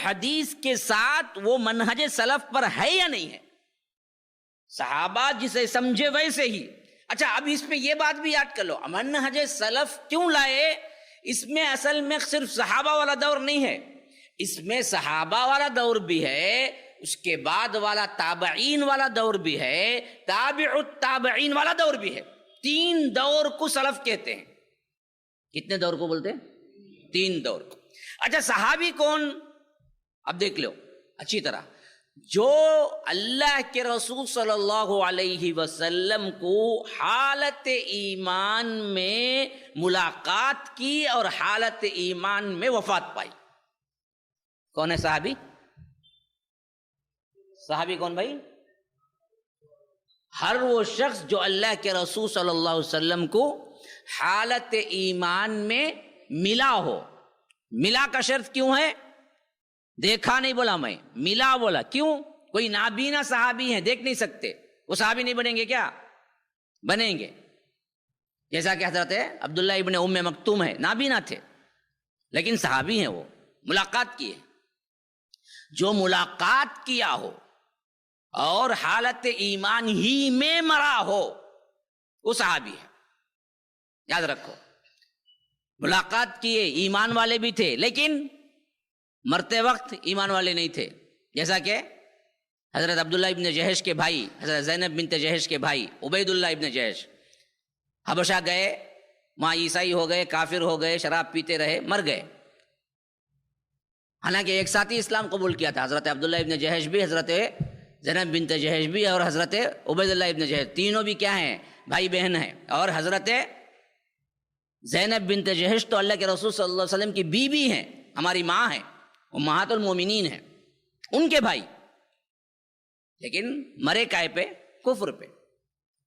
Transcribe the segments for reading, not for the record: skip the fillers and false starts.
حدیث کے ساتھ وہ منہج سلف پر ہے یا نہیں ہے؟ صحابہ جسے سمجھے ویسے ہی. اچھا اب اس میں یہ بات بھی یاد کر لو، منہج سلف کیوں لائے؟ اس میں اصل میں صرف صحابہ والا دور نہیں ہے، اس میں صحابہ والا دور بھی ہے، اس کے بعد والا تابعین والا دور بھی ہے، تابع التابعین والا دور بھی ہے. 3 دور کو سلف کہتے ہیں. کتنے دور کو بولتے ہیں؟ 3 دور کو. اچھا صحابی کون؟ اب دیکھ لو اچھی طرح. جو اللہ کے رسول صلی اللہ علیہ وسلم کو حالت ایمان میں ملاقات کی اور حالت ایمان میں وفات پائی. کون ہے صحابی؟ صحابی کون بھائی؟ ہر وہ شخص جو اللہ کے رسول صلی اللہ علیہ وسلم کو حالت ایمان میں ملا ہو. ملا کا شرط کیوں ہے؟ دیکھا نہیں بولا میں، ملا بولا. کیوں؟ کوئی نابینا صحابی ہیں، دیکھ نہیں سکتے، وہ صحابی نہیں بنیں گے کیا؟ بنیں گے. جیسا کہ حضرت عبداللہ ابن ام مکتوم ہے، نابینا تھے لیکن صحابی ہیں، وہ ملاقات کی ہے. جو ملاقات کیا ہو اور حالت ایمان ہی میں مرا ہو وہ صحابی ہے. یاد رکھو، ملاقات کیے ایمان والے بھی تھے لیکن مرتے وقت ایمان والے نہیں تھے. جیسا کہ حضرت عبداللہ ابن جہش کے بھائی، حضرت زینب بنت جہش کے بھائی عبید اللہ ابن جہش حبشہ گئے، وہاں عیسائی ہو گئے، کافر ہو گئے، شراب پیتے رہے، مر گئے. حالانکہ ایک ساتھی اسلام قبول کیا تھا، حضرت عبداللہ ابن جہش بھی، حضرت زینب بنت جہش بھی اور حضرت عبید اللہ ابن جہش، تینوں بھی کیا ہیں؟ بھائی بہن ہیں. اور حضرت زینب بنت جہش تو اللہ کے رسول صلی اللہ علیہ وسلم کی بیوی ہیں، ہماری ماں ہیں، امہات المومنین ہیں، ان کے بھائی، لیکن مرے کائے پہ؟ کفر پہ.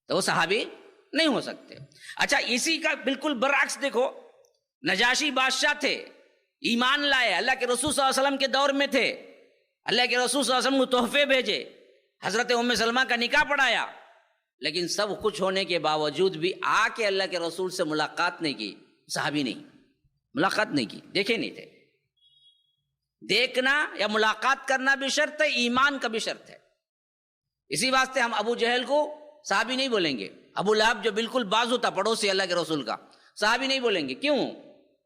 تو وہ صحابی نہیں ہو سکتے. اچھا اسی کا بالکل برعکس دیکھو، نجاشی بادشاہ تھے، ایمان لائے، اللہ کے رسول صلی اللہ علیہ وسلم کے دور میں تھے، اللہ کے رسول صلی اللہ علیہ وسلم کو تحفے بھیجے، حضرت ام سلمہ کا نکاح پڑھایا، لیکن سب کچھ ہونے کے باوجود بھی آ کے اللہ کے رسول سے ملاقات نہیں کی. صحابی نہیں، ملاقات نہیں کی، دیکھے نہیں تھے. دیکھنا یا ملاقات کرنا بھی شرط ہے، ایمان کا بھی شرط ہے. اسی واسطے ہم ابو جہل کو صحابی نہیں بولیں گے. ابو لہب جو بالکل بازو تھا پڑوسی اللہ کے رسول کا، صحابی نہیں بولیں گے. کیوں؟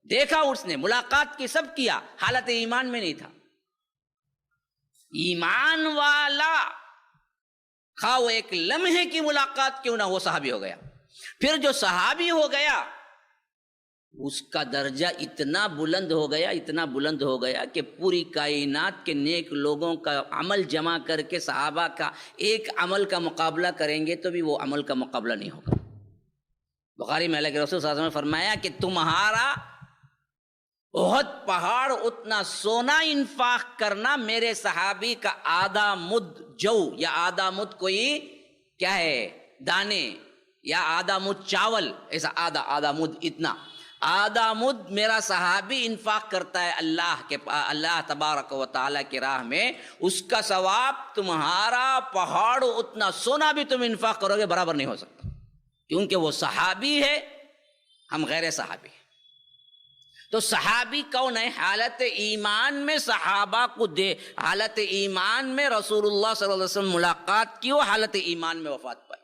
دیکھا اس نے، ملاقات کی، سب کیا، حالت ایمان میں نہیں تھا. ایمان والا خواہ وہ ایک لمحے کی ملاقات کیوں نہ، وہ صحابی ہو گیا. پھر جو صحابی ہو گیا اس کا درجہ اتنا بلند ہو گیا، اتنا بلند ہو گیا کہ پوری کائنات کے نیک لوگوں کا عمل جمع کر کے صحابہ کا ایک عمل کا مقابلہ کریں گے تو بھی وہ عمل کا مقابلہ نہیں ہوگا. بخاری میں اللہ کے رسول صلی اللہ علیہ وسلم نے فرمایا کہ تمہارا احد پہاڑ اتنا سونا انفاق کرنا میرے صحابی کا آدھا مد جو، یا آدھا مد کوئی کیا ہے دانے، یا آدھا مد چاول، ایسا آدھا مد، اتنا آدھا مد میرا صحابی انفاق کرتا ہے اللہ تبارک و تعالیٰ کی راہ میں، اس کا ثواب تمہارا پہاڑ اتنا سونا بھی تم انفاق کرو گے برابر نہیں ہو سکتا. کیونکہ وہ صحابی ہے، ہم غیر صحابی ہیں. تو صحابی کون ہے؟ حالت ایمان میں صحابہ کو حالت ایمان میں رسول اللہ صلی اللہ علیہ وسلم ملاقات کی، وہ حالت ایمان میں وفات پائی.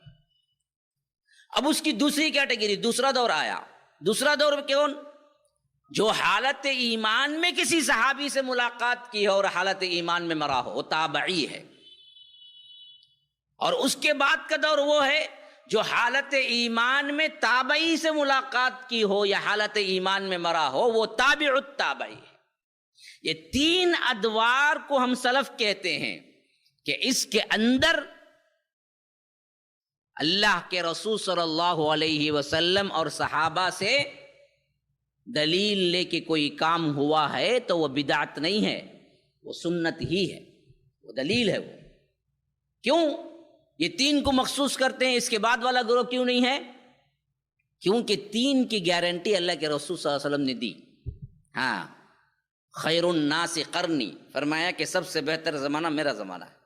اب اس کی دوسری کیٹیگری، دوسرا دور آیا. دوسرا دور کون؟ جو حالت ایمان میں کسی صحابی سے ملاقات کی ہے اور حالت ایمان میں مرا ہو، وہ تابعی ہے. اور اس کے بعد کا دور وہ ہے جو حالت ایمان میں تابعی سے ملاقات کی ہو یا حالت ایمان میں مرا ہو، وہ تابع التابعی ہے. یہ 3 ادوار کو ہم سلف کہتے ہیں کہ اس کے اندر اللہ کے رسول صلی اللہ علیہ وسلم اور صحابہ سے دلیل لے کے کوئی کام ہوا ہے تو وہ بدعت نہیں ہے، وہ سنت ہی ہے، وہ دلیل ہے. وہ کیوں یہ 3 کو مخصوص کرتے ہیں، اس کے بعد والا گروہ کیوں نہیں ہے؟ کیونکہ 3 کی گارنٹی اللہ کے رسول صلی اللہ علیہ وسلم نے دی. ہاں، خیر الناس قرنی، فرمایا کہ سب سے بہتر زمانہ میرا زمانہ ہے.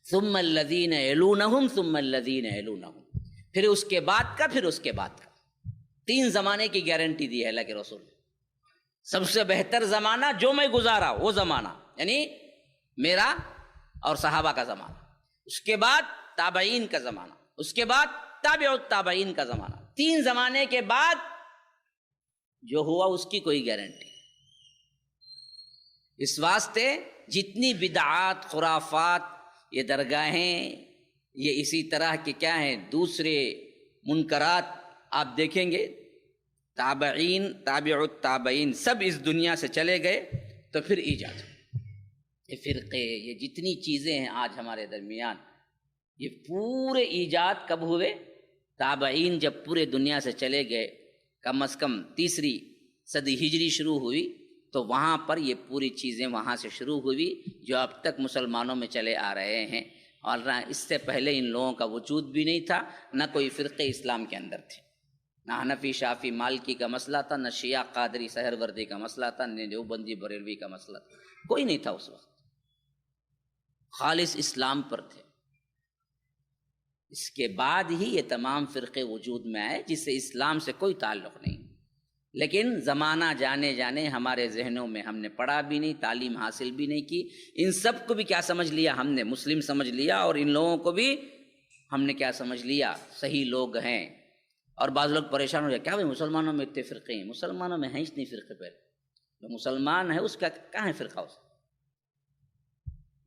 ثم الذین یلونہم ثم الذین یلونہم، پھر اس کے بعد کا، پھر اس کے بعد کا. 3 زمانے کی گارنٹی دی ہے اللہ کے رسول. سب سے بہتر زمانہ جو میں گزارا وہ زمانہ، یعنی میرا اور صحابہ کا زمانہ، اس کے بعد تابعین کا زمانہ، اس کے بعد تابع التابعین کا زمانہ، 3 زمانے کے بعد جو ہوا اس کی کوئی گارنٹی۔ اس واسطے جتنی بدعات، خرافات، یہ درگاہیں، یہ اسی طرح کے کیا ہیں دوسرے منکرات آپ دیکھیں گے، تابعین، تابع التابعین سب اس دنیا سے چلے گئے، تو پھر ایجاد یہ فرقے، یہ جتنی چیزیں ہیں آج ہمارے درمیان، یہ پورے ایجاد کب ہوئے؟ تابعین جب پورے دنیا سے چلے گئے، کم از کم 3 صدی ہجری شروع ہوئی، تو وہاں پر یہ پوری چیزیں وہاں سے شروع ہوئی جو اب تک مسلمانوں میں چلے آ رہے ہیں، اور نہ اس سے پہلے ان لوگوں کا وجود بھی نہیں تھا، نہ کوئی فرقے اسلام کے اندر تھے، نہ حنفی، شافی، مالکی کا مسئلہ تھا، نہ شیعہ، قادری، سہروردی کا مسئلہ تھا، نہ دیوبندی، بریلوی کا مسئلہ تھا، کوئی نہیں تھا اس وقت، خالص اسلام پر تھے۔ اس کے بعد ہی یہ تمام فرقے وجود میں آئے جس سے اسلام سے کوئی تعلق نہیں، لیکن زمانہ جانے جانے ہمارے ذہنوں میں ہم نے پڑھا بھی نہیں، تعلیم حاصل بھی نہیں کی، ان سب کو بھی کیا سمجھ لیا ہم نے؟ مسلم سمجھ لیا، اور ان لوگوں کو بھی ہم نے کیا سمجھ لیا؟ صحیح لوگ ہیں۔ اور بعض لوگ پریشان ہو جائے، کیا بھائی مسلمانوں میں اتنے فرقے ہیں؟ مسلمانوں میں ہیں ہی نہیں فرقے، پہلے جو مسلمان ہے اس کا کہاں ہے فرقہ؟ اس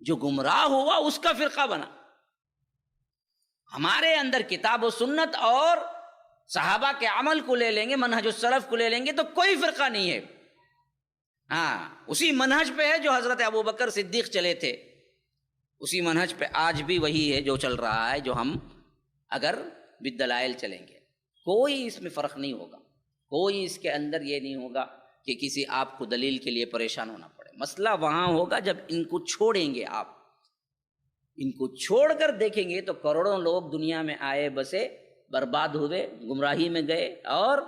جو گمراہ ہوا اس کا فرقہ بنا۔ ہمارے اندر کتاب و سنت اور صحابہ کے عمل کو لے لیں گے، منہج السلف کو لے لیں گے تو کوئی فرقہ نہیں ہے، ہاں اسی منہج پہ ہے جو حضرت ابوبکر صدیق چلے تھے، اسی منہج پہ آج بھی وہی ہے جو چل رہا ہے، جو ہم اگر بالدلائل چلیں گے کوئی اس میں فرق نہیں ہوگا، کوئی اس کے اندر یہ نہیں ہوگا کہ کسی آپ کو دلیل کے لیے پریشان ہونا پڑے۔ مسئلہ وہاں ہوگا جب ان کو چھوڑیں گے، آپ ان کو چھوڑ کر دیکھیں گے تو کروڑوں لوگ دنیا میں آئے بسے، برباد ہوئے، گمراہی میں گئے، اور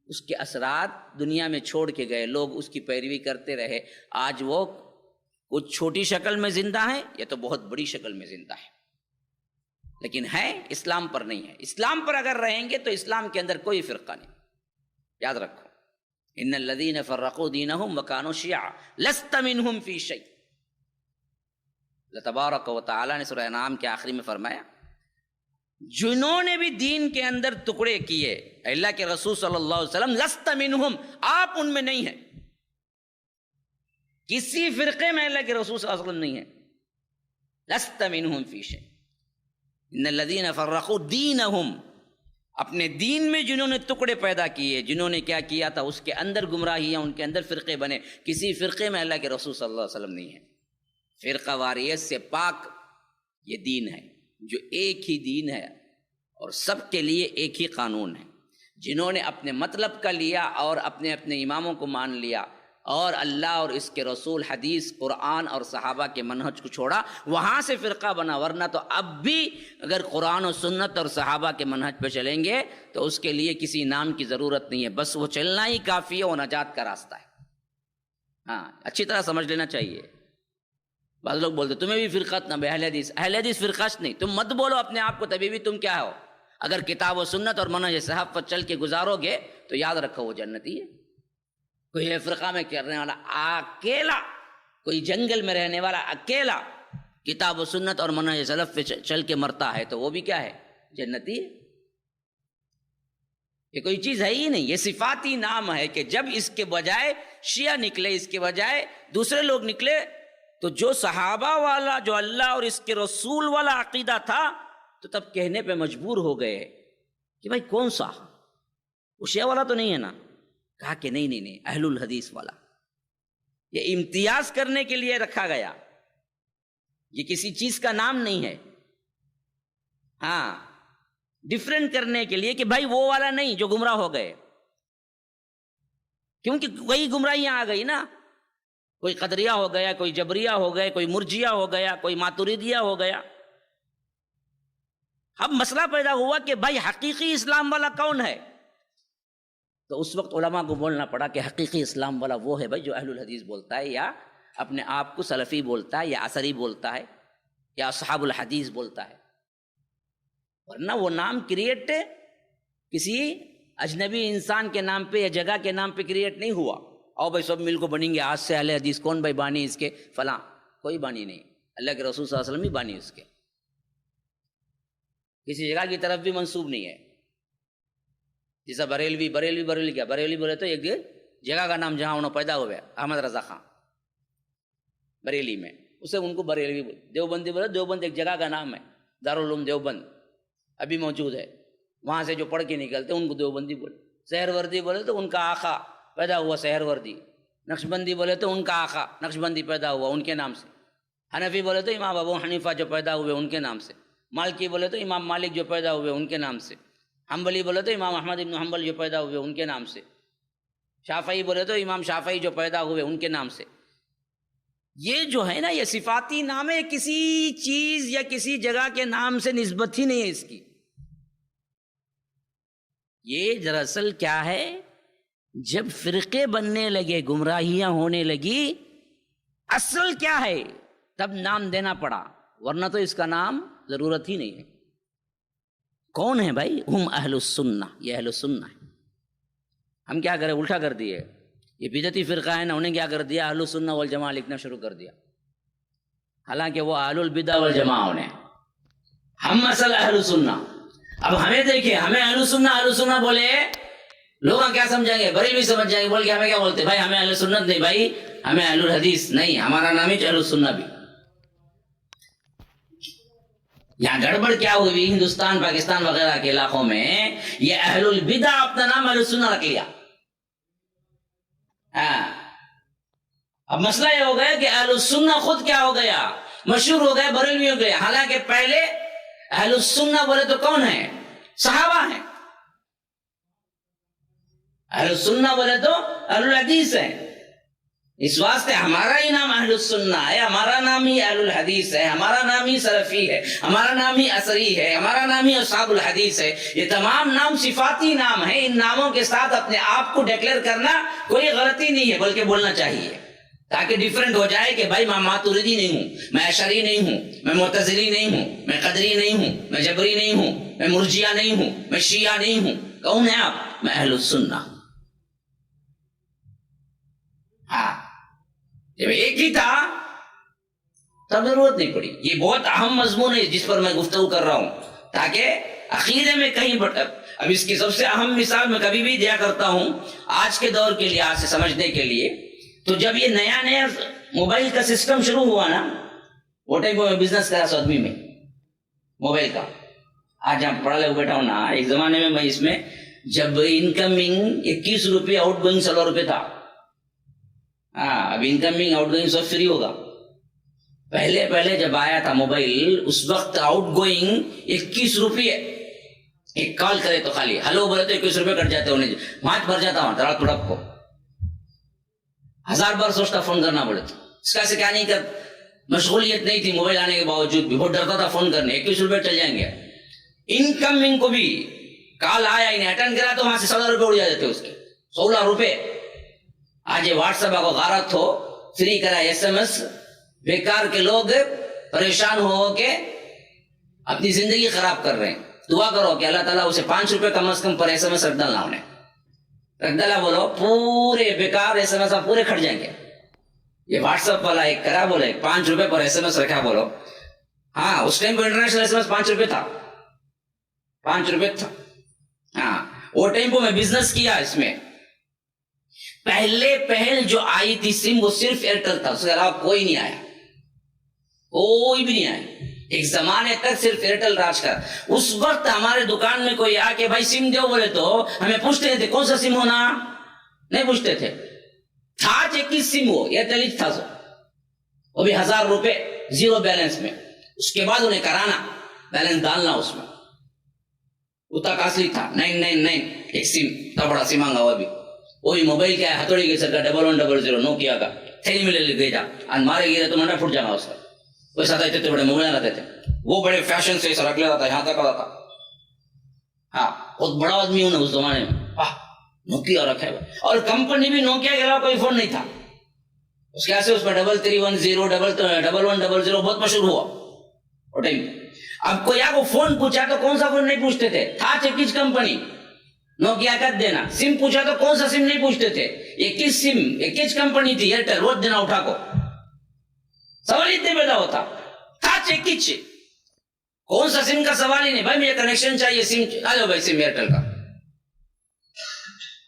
اس کے اثرات دنیا میں چھوڑ کے گئے، لوگ اس کی پیروی کرتے رہے۔ آج وہ کچھ چھوٹی شکل میں زندہ ہیں، یہ تو بہت بڑی شکل میں زندہ ہے، لیکن ہے اسلام پر نہیں ہے۔ اسلام پر اگر رہیں گے تو اسلام کے اندر کوئی فرقہ نہیں، یاد رکھو، ان الذین فرقوا دینہم وکانوا شیعا لست منہم فی شیء۔ اللہ تبارک و تعالیٰ نے سورہ انعام کے آخری میں فرمایا، جنہوں نے بھی دین کے اندر ٹکڑے کیے، اللہ کے رسول صلی اللہ علیہ وسلم، لست منہم، آپ ان میں نہیں ہیں، کسی فرقے میں اللہ کے رسول صلی اللہ علیہ وسلم نہیں ہے، لست منہم فی شیء، ان الذین فرقوا دینہم، اپنے دین میں جنہوں نے ٹکڑے پیدا کیے، جنہوں نے کیا کیا تھا، اس کے اندر گمراہیاں، ان کے اندر فرقے بنے، کسی فرقے میں اللہ کے رسول صلی اللہ علیہ وسلم نہیں ہے۔ فرقہ واریت سے پاک یہ دین ہے جو ایک ہی دین ہے اور سب کے لیے ایک ہی قانون ہے۔ جنہوں نے اپنے مطلب کا لیا اور اپنے اپنے اماموں کو مان لیا اور اللہ اور اس کے رسول، حدیث، قرآن اور صحابہ کے منہج کو چھوڑا، وہاں سے فرقہ بنا، ورنہ تو اب بھی اگر قرآن و سنت اور صحابہ کے منہج پہ چلیں گے تو اس کے لیے کسی نام کی ضرورت نہیں ہے، بس وہ چلنا ہی کافی ہے، وہ نجات کا راستہ ہے۔ ہاں اچھی طرح سمجھ لینا چاہیے۔ بعض لوگ بولتے تمہیں بھی فرقت نہ، اہل حدیث، اہل حدیث فرقش نہیں، تم مت بولو اپنے آپ کو، تبھی بھی تم کیا ہو؟ اگر کتاب و سنت اور منہج صحابہ پر چل کے گزارو گے تو یاد رکھو وہ جنتی ہے۔ کوئی فرقہ میں کرنے والا اکیلا، کوئی جنگل میں رہنے والا اکیلا کتاب و سنت اور منہج سلف پہ چل کے مرتا ہے تو وہ بھی کیا ہے؟ جنتی ہے۔ یہ کوئی چیز ہے ہی نہیں، یہ صفاتی نام ہے کہ جب اس کے بجائے شیعہ نکلے، اس کے بجائے دوسرے لوگ نکلے، تو جو صحابہ والا، جو اللہ اور اس کے رسول والا عقیدہ تھا، تو تب کہنے پہ مجبور ہو گئے کہ بھائی کون سا؟ وہ شیعہ والا تو نہیں ہے نا؟ کہا کہ نہیں، اہل الحدیث والا۔ یہ امتیاز کرنے کے لیے رکھا گیا، یہ کسی چیز کا نام نہیں ہے، ہاں ڈفرینٹ کرنے کے لیے کہ بھائی وہ والا نہیں جو گمراہ ہو گئے، کیونکہ وہی گمراہیاں آ گئی نا، کوئی قدریہ ہو گیا، کوئی جبریہ ہو گئے، کوئی مرجیہ ہو گیا، کوئی ماتریدیہ ہو گیا۔ اب مسئلہ پیدا ہوا کہ بھائی حقیقی اسلام والا کون ہے؟ تو اس وقت علماء کو بولنا پڑا کہ حقیقی اسلام والا وہ ہے بھائی جو اہل الحدیث بولتا ہے، یا اپنے آپ کو سلفی بولتا ہے، یا اثری بولتا ہے، یا اصحاب الحدیث بولتا ہے، ورنہ وہ نام کریٹ کسی اجنبی انسان کے نام پہ یا جگہ کے نام پہ کریٹ نہیں ہوا، آؤ بھائی سب مل کو بنیں گے آج سے اہل حدیث. کون بھائی بانی اس کے؟ فلاں. کوئی بانی نہیں، اللہ کے رسول صلی اللہ علیہ وسلم ہی بانی اس کے، کسی جگہ کی طرف بھی منسوب نہیں ہے. جیسا بریلوی کیا بریلوی بولے تو ایک جگہ کا نام جہاں انہوں پیدا ہوئے، احمد رضا خان بریلی میں، اسے ان کو بریلوی بولے. دیوبندی بولے دیوبند ایک جگہ کا نام ہے، دارالعلوم دیوبند ابھی موجود ہے، وہاں سے جو پڑھ کے نکلتے ان کو دیوبندی بولے. سہروردی بولے تو ان کا آقا پیدا ہوا سہروردی. نقشبندی بولے تو ان کا آقا نقشبندی پیدا ہوا ان کے نام سے. حنفی بولے تو امام ابو حنیفہ جو پیدا ہوئے ان کے نام سے. مالکی بولے تو امام مالک جو پیدا ہوئے ان کے نام سے. حنبلی بولے تو امام احمد بن حنبل جو پیدا ہوئے ان کے نام سے. شافعی بولے تو امام شافعی جو پیدا ہوئے ان کے نام سے. یہ جو ہے نا یہ صفاتی نام ہے، کسی چیز یا کسی جگہ کے نام سے نسبت ہی نہیں ہے اس کی. یہ دراصل کیا ہے، جب فرقے بننے لگے، گمراہیاں ہونے لگی، اصل کیا ہے تب نام دینا پڑا، ورنہ تو اس کا نام ضرورت ہی نہیں ہے. کون ہے بھائی؟ ہم اہل السنہ، یہ اہل السنہ ہے. ہم کیا کریں، الٹا کر دیے. یہ بدعتی فرقہ ہے نا، انہیں کیا کر دیا، اہل السنہ والجماعہ لکھنا شروع کر دیا، حالانکہ وہ اہل البدع والجماعہ انہیں. ہم اصل اہل السنہ. اب ہمیں دیکھیں، ہمیں اہل السنہ بولے لوگ کیا سمجھیں گے، بریلوی سمجھ جائیں گے، بول کے ہمیں کیا بولتے بھائی، ہمیں اہل سنت نہیں بھائی، ہمیں اہل الحدیث نہیں، ہمارا نام ہی اہل السنہ بھی. یہاں گڑبڑ کیا ہوئی، ہندوستان پاکستان وغیرہ کے علاقوں میں یہ اہل البدع اپنا نام اہل السنہ رکھ لیا. اب مسئلہ یہ ہو گیا کہ اہل السنہ خود کیا ہو گیا، مشہور ہو گیا، بریلوی ہو گیا. حالانکہ پہلے اہل السنہ بولے تو کون ہے، صحابہ ہیں. اہل السنہ بولے تو اہل الحدیث ہیں. اس واسطے ہمارا ہی نام اہل السنہ ہے، ہمارا نام ہی اہل الحدیث ہے، ہمارا نام ہی سلفی ہے، ہمارا نام ہی اثری ہے، ہمارا نام ہی اصحاب الحدیث ہے. یہ تمام نام صفاتی نام ہیں. ان ناموں کے ساتھ اپنے آپ کو ڈکلیئر کرنا کوئی غلطی نہیں ہے، بلکہ بولنا چاہیے تاکہ ڈیفرنٹ ہو جائے کہ بھائی میں ماتوریدی نہیں ہوں، میں اشعری نہیں ہوں، میں معتزلی نہیں ہوں، میں قدری نہیں ہوں، میں جبری نہیں ہوں، میں مرجیہ نہیں ہوں، میں شیعہ نہیں ہوں. کون ہیں آپ؟ میں اہل السنہ. ہاں، جب ایک ہی تھا تب ضرورت نہیں پڑی. یہ بہت اہم مضمون ہے جس پر میں گفتگو کر رہا ہوں، تاکہ عقیدے میں کہیں اب اس کی سب سے اہم مثال میں کبھی بھی دیا کرتا ہوں آج کے دور کے لحاظ سے سمجھنے کے لیے. تو جب یہ نیا موبائل کا سسٹم شروع ہوا نا، وہ ٹائم میں بزنس کرا سعودی میں موبائل کا. آج ہم پڑھا لے بیٹھا ہوں نا، ایک زمانے میں اس میں جب انکمنگ 21 روپے، آؤٹ گوئنگ 16 روپے تھا. اب انکمنگ آؤٹ گوئنگ سب فری ہوگا. پہلے جب آیا تھا موبائل، اس وقت آؤٹ گوئنگ 21 روپے. ایک کال کرے تو خالی ہلو بولے تو 21 روپے کٹ جاتے، انہیں مانچ بھر جاتا ہوں تڑپ تڑپ کو. 1000 بار سوچتا فون کرنا بولے تو اس کا سے کیا نہیں کر، مشغولیت نہیں تھی موبائل آنے کے باوجود بھی، بہت ڈرتا تھا فون کرنے. 21 روپے چل جائیں گے. انکمنگ کو بھی کال آیا، انہیں اٹینڈ کرا تو وہاں سے 16 روپے اڑ جاتے اس کے، 16 روپے. آج یہ واٹس ایپ کو غارت ہو، فری کرا ایس ایم ایس. بیکار کے لوگ پریشان ہو کے اپنی زندگی خراب کر رہے ہیں. دعا کرو کہ اللہ تعالیٰ اسے 5 روپے کم از کم پر ایس ایم ایس رکھ ڈالنا، انہیں رکھ ڈالا بولو، پورے بیکار ایس ایم ایس پورے کھٹ جائیں گے. یہ واٹس ایپ والا ایک کرا بولے 5 روپے پر ایس ایم ایس رکھا بولو. ہاں، اس ٹائم پر انٹرنیشنل ایس ایم ایس 5 روپے تھا، 5 روپے تھا. ہاں، وہ ٹائم پہ میں بزنس کیا. اس میں پہل جو آئی تھی سم، وہ صرف ایئرٹیل تھا، اس کے علاوہ کوئی نہیں آیا، کوئی بھی نہیں آیا. ایک زمانے تک صرف ایئرٹیل راج کر. اس وقت ہمارے دکان میں کوئی آ کے بھائی سم دو بولے تو ہمیں پوچھتے تھے کون سا سم ہونا، نہیں پوچھتے تھے. تھا 21 سم، وہ ایئرٹیل تھا، وہ بھی 1000 روپے زیرو بیلنس میں. اس کے بعد انہیں کرانا، بیلنس ڈالنا اس میں. اتنا کاسٹلی تھا، 999 ایک سم تھا، بڑا سم مانگا. وہ بھی وہی موبائل کیا ہے، ہتھوڑی کے سر کا 1100 نوکیا کا تھیلی میں لے گئے تھا، مارے گئے تو منڈا پھٹ جانا اس کا. ویسا تھا، اتنے بڑے موبائل رہتے تھے، وہ بڑے فیشن سے رکھ لیتا تھا، یہاں تک آتا تھا. ہاں، بہت بڑا آدمی ہوں نا اس زمانے میں. نوکیا رکھا ہے، اور کمپنی بھی نوکیا کے علاوہ کوئی فون نہیں تھا. اس کے سے اس پر 3310 1100 بہت مشہور ہوا وہ ٹائم. اب کوئی آپ کو فون پوچھا تو کون سا فون نہیں پوچھتے تھے، تھا چیکیج کمپنی، نوکیا کا دینا. سم پوچھا تو کون سا سم نہیں پوچھتے تھے. ایک ہی سم ایک ہی کمپنی تھی ایئرٹیل وہ دینا اٹھا کو سوال اتنے پیدا ہوتا تھا ایک ہی کون سا سم کا سوال ہی نہیں بھائی مجھے کنیکشن چاہیے سم آ جاؤ بھائی سم ایئرٹیل کا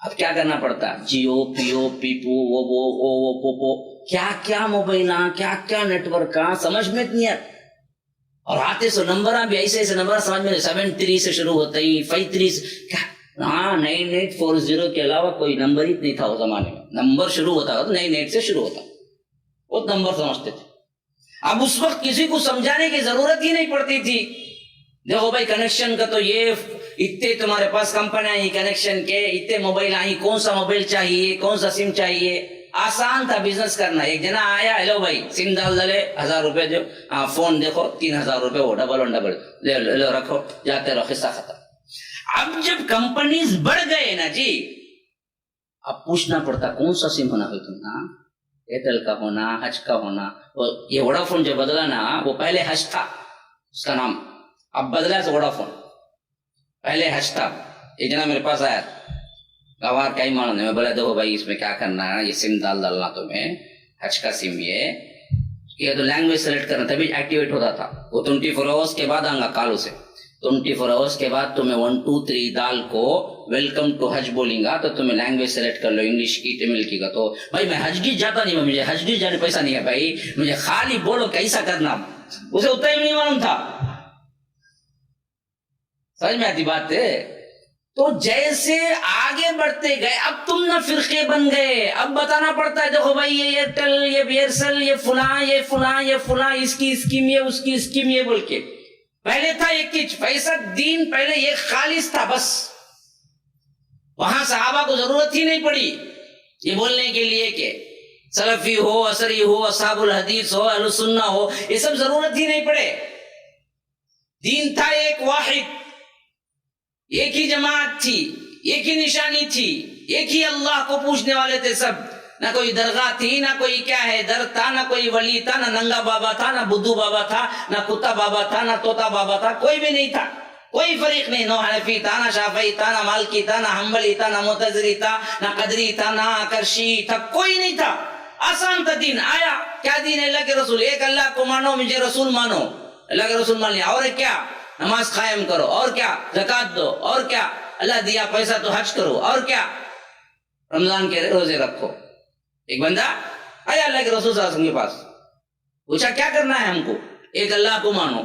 اب کیا کرنا پڑتا جیو پیو پیپو وہ کیا کیا موبائل کیا کیا نیٹ ورک سمجھ میں نہیں ہے اور آتے سو نمبر بھی ایسے ایسے نمبر سمجھ میں 73 سے شروع ہوتا ہی 53 سے ہاں 9840 کے علاوہ کوئی نمبر ہی نہیں تھا اس زمانے میں نمبر شروع ہوتا تو 98 سے شروع ہوتا وہ نمبر سمجھتے تھے اب اس وقت کسی کو سمجھانے کی ضرورت ہی نہیں پڑتی تھی دیکھو بھائی کنیکشن کا تو یہ اتنے تمہارے پاس کمپنیاں آئی کنیکشن کے اتنے موبائل آئی کون سا موبائل چاہیے کون سا سم چاہیے آسان تھا بزنس کرنا ایک جنا آیا ہیلو بھائی سم ڈال ڈالے 1000 روپے جو فون دیکھو 3000 روپے وہ ڈبل لو رکھو جاتے رہو قصہ ختم اب جب کمپنیز بڑھ گئے نا جی اب پوچھنا پڑتا کون سا سم ہونا بھائی تم ایئرٹیل کا ہونا حج کا ہونا یہ ووڈا فون جو بدلا نا وہ پہلے حج تھا اس کا نام اب بدلا سے ووڈا فون پہلے حج تھا ایک جنا میرے پاس آیا گوار کا ہی معلوم نہیں میں بولا دیکھو بھائی اس میں کیا کرنا ہے یہ سم ڈالنا تمہیں حج کا سم یہ تو لینگویج سلیکٹ کرنا تبھی ایکٹیویٹ ہوتا تھا وہ 24 آورس کے بعد آؤں گا کالوں سے 24 آورس کے بعد تمہیں 1 2 3 ڈال کو ویلکم ٹو حج بولیں گا تو تمہیں لینگویج سلیکٹ کر لو انگلش کی تمل کی کا تو بھائی میں حج گیت جاتا نہیں مجھے حج گیت جانے پیسہ نہیں ہے بھائی مجھے خالی بولو کیسا کرنا اسے اتنا ہی نہیں معلوم تھا سمجھ میں آتی بات ہے تو جیسے آگے بڑھتے گئے اب تم نہ فرقے بن گئے اب بتانا پڑتا ہے دیکھو بھائی یہ ایئرٹیل یہ ایئرسل یہ فلاں یہ فلاں یہ فلاں اس کی اسکیم یہ اس کی اسکیم یہ بول کے پہلے تھا ایک ہی پیسہ دین پہلے یہ خالص تھا بس وہاں صحابہ کو ضرورت ہی نہیں پڑی یہ بولنے کے لیے کہ سلفی ہو اثری ہو اصحاب الحدیث ہو اہل السنہ ہو یہ سب ضرورت ہی نہیں پڑے دین تھا ایک واحد ایک ہی جماعت تھی ایک ہی نشانی تھی ایک ہی اللہ کو پوچھنے والے تھے سب نہ کوئی درگاہ تھی نہ کوئی کیا ہے در تھا نہ کوئی ولی تھا نہ ننگا بابا تھا نہ بدھو بابا تھا نہ کتا بابا تھا نہ توتا بابا تھا کوئی بھی نہیں تھا کوئی فریق نہیں نہ حنفی تھا نہ شافعی تھا نہ مالکی تھا نہ حنبلی تھا نہ معتزلی تھا نہ قدری تھا نہ کرشی تھا کوئی نہیں تھا آسان تھا دین آیا کیا دین ہے اللہ کے رسول ایک اللہ کو مانو مجھے رسول مانو اللہ کے رسول مان لیا اور کیا نماز قائم کرو اور کیا زکات دو اور کیا اللہ دیا پیسہ تو حج کرو اور کیا رمضان کے روزے رکھو ایک بندہ آیا اللہ کے رسول صلی اللہ علیہ وسلم کے پاس پوچھا کیا کرنا ہے ہم کو ایک اللہ کو مانو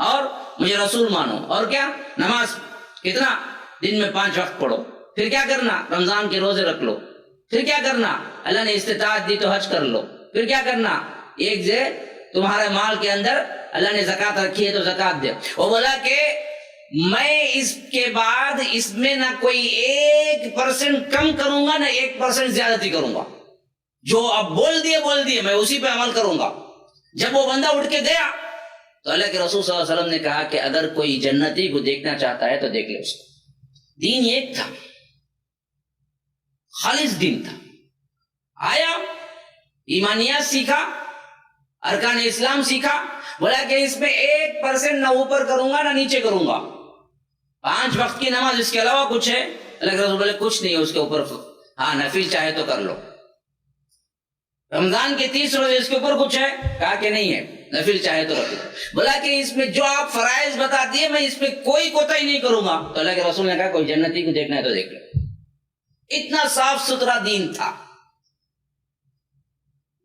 اور مجھے رسول مانو اور کیا نماز کتنا دن میں 5 وقت پڑھو پھر کیا کرنا رمضان کے روزے رکھ لو پھر کیا کرنا اللہ نے استطاعت دی تو حج کر لو پھر کیا کرنا ایک سے تمہارے مال کے اندر اللہ نے زکات رکھی ہے تو زکات دے وہ بولا کہ میں اس کے بعد اس میں نہ کوئی 1% کم کروں گا نہ 1% زیادتی کروں گا جو اب بول دیے میں اسی پہ عمل کروں گا جب وہ بندہ اٹھ کے گیا تو اللہ کے رسول صلی اللہ علیہ وسلم نے کہا کہ اگر کوئی جنتی کو دیکھنا چاہتا ہے تو دیکھ لے اس کو دین ایک تھا خالص دین تھا آیا ایمانیات سیکھا ارکان اسلام سیکھا بولا کہ اس میں 1% نہ اوپر کروں گا نہ نیچے کروں گا 5 وقت کی نماز اس کے علاوہ کچھ ہے اللہ کے رسول بولے کچھ نہیں ہے اس کے اوپر ہاں نفل چاہے تو کر لو رمضان کے 30 روزے اس کے اوپر کچھ ہے کہا کہ نہیں ہے نفل چاہے تو رکھ لو بولا کہ اس میں جو آپ فرائض بتا دیے میں اس پہ کوئی کوتاہی نہیں کروں گا تو اللہ کے رسول نے کہا کوئی جنتی کو دیکھنا ہے تو دیکھ لو اتنا صاف ستھرا دین تھا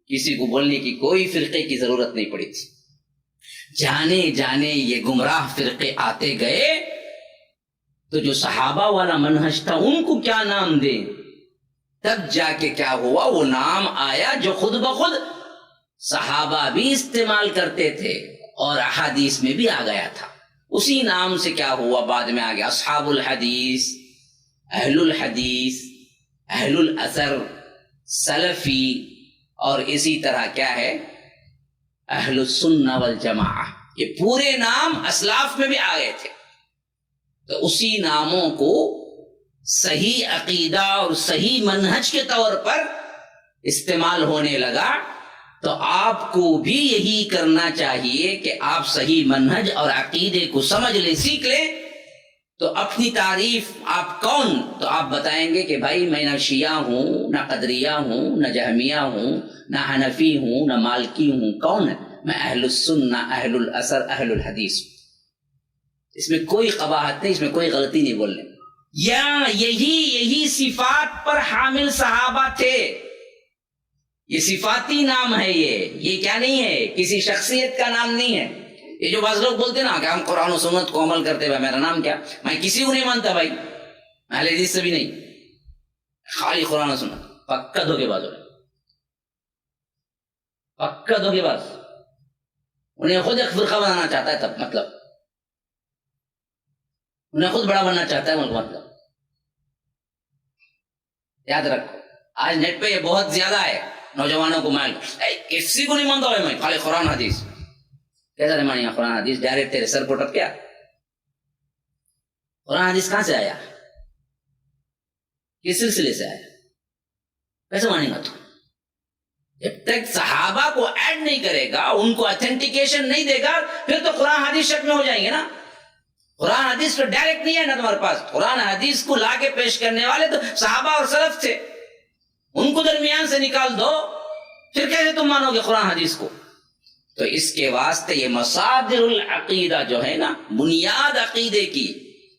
کسی کو بولنے کی کوئی فرقے کی ضرورت نہیں پڑی تھی جانے یہ گمراہ فرقے آتے گئے تو جو صحابہ والا منہج تھا ان کو کیا نام دیں تب جا کے کیا ہوا وہ نام آیا جو خود بخود صحابہ بھی استعمال کرتے تھے اور احادیث میں بھی آ گیا تھا اسی نام سے کیا ہوا بعد میں آ گیا اصحاب الحدیث اہل الحدیث اہل الاثر سلفی اور اسی طرح کیا ہے اہل السنہ والجماعہ یہ پورے نام اسلاف میں بھی آ گئے تھے تو اسی ناموں کو صحیح عقیدہ اور صحیح منہج کے طور پر استعمال ہونے لگا تو آپ کو بھی یہی کرنا چاہیے کہ آپ صحیح منہج اور عقیدے کو سمجھ لیں سیکھ لیں تو اپنی تعریف آپ کون؟ تو آپ بتائیں گے کہ بھائی میں نہ شیعہ ہوں، نہ قدریہ ہوں، نہ جہمیہ ہوں، نہ حنفی ہوں، نہ مالکی ہوں. کون ہے؟ میں اہل السنہ، اہل الاثر، اہل الحدیث. اس میں کوئی قباحت نہیں، اس میں کوئی غلطی نہیں بولنے. یا یہی صفات پر حامل صحابہ تھے. یہ صفاتی نام ہے، یہ کیا نہیں ہے، کسی شخصیت کا نام نہیں ہے. یہ جو بعض لوگ بولتے نا کہ ہم قرآن و سنت کو عمل کرتے ہوئے میرا نام کیا، میں کسی کو نہیں مانتا بھائی، میں اہل حدیث سے بھی نہیں، خالی قرآن و سنت. پکا دھوکے باز ہو رہے، پکا دھوکے باز. انہیں خود ایک فرقہ بنانا چاہتا ہے، تب مطلب انہیں خود بڑا بننا چاہتا ہے ملک. مطلب یاد رکھو، آج نیٹ پہ یہ بہت زیادہ ہے، نوجوانوں کو مائل کسی کو نہیں مانتا ہوں میں، خالی قرآن حدیث. کیسا نہیں مانی قرآن حدیث؟ ڈائریکٹ تیرے سر پٹک کیا؟ قرآن حدیث کہاں سے آیا؟ کس سلسلے سے آیا؟ کیسے مانے گا تو؟ جب تک صحابہ کو ایڈ نہیں کرے گا، ان کو اتھینٹیکیشن نہیں دے گا، پھر تو قرآن حدیث شک میں ہو جائیں گے نا. قرآن حدیث تو ڈائریکٹ نہیں ہے نا تمہارے پاس. قرآن حدیث کو لا کے پیش کرنے والے تو صحابہ اور سلف تھے، ان کو درمیان سے نکال دو، پھر کیسے تم مانو گے قرآن حدیث کو؟ تو اس کے واسطے یہ مصادر العقیدہ جو ہے نا، بنیاد عقیدے کی،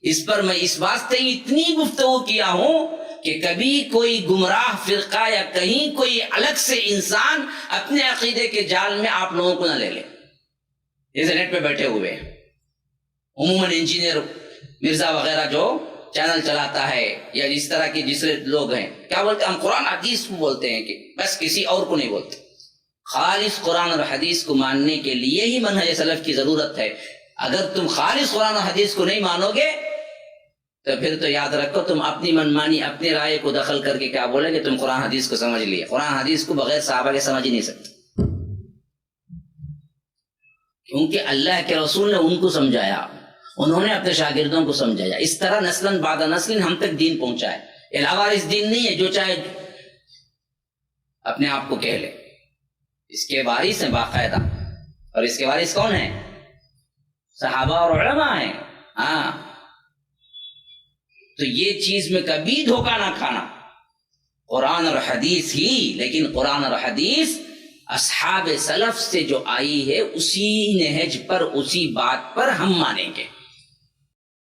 اس پر میں اس واسطے اتنی گفتگو کیا ہوں کہ کبھی کوئی گمراہ فرقہ یا کہیں کوئی الگ سے انسان اپنے عقیدے کے جال میں آپ لوگوں کو نہ لے لے. جیسے نیٹ پہ بیٹھے ہوئے عموماً انجینئر مرزا وغیرہ جو چینل چلاتا ہے، یا جس طرح کے جسے لوگ ہیں، کیا بولتے ہیں؟ ہم قرآن حدیث کو بولتے ہیں، کہ بس کسی اور کو نہیں بولتے. خالص قرآن اور حدیث کو ماننے کے لیے ہی منہج سلف کی ضرورت ہے. اگر تم خالص قرآن اور حدیث کو نہیں مانو گے تو پھر تو یاد رکھو تم اپنی منمانی، اپنی رائے کو دخل کر کے کیا بولے کہ تم قرآن حدیث کو سمجھ لیے. قرآن حدیث کو بغیر صحابہ کے سمجھ ہی نہیں سکتے، کیونکہ اللہ کے رسول نے ان کو سمجھایا، انہوں نے اپنے شاگردوں کو سمجھایا. اس طرح نسلاً بعد نسل ہم تک دین پہنچا ہے. علاوہ اس دین نہیں ہے جو چاہے اپنے آپ کو کہہ لے. اس کے وارث ہیں باقاعدہ، اور اس کے وارث کون ہیں؟ صحابہ اور علماء ہیں. ہاں، تو یہ چیز میں کبھی دھوکہ نہ کھانا. قرآن اور حدیث ہی، لیکن قرآن اور حدیث اصحاب سلف سے جو آئی ہے اسی نہج پر، اسی بات پر ہم مانیں گے.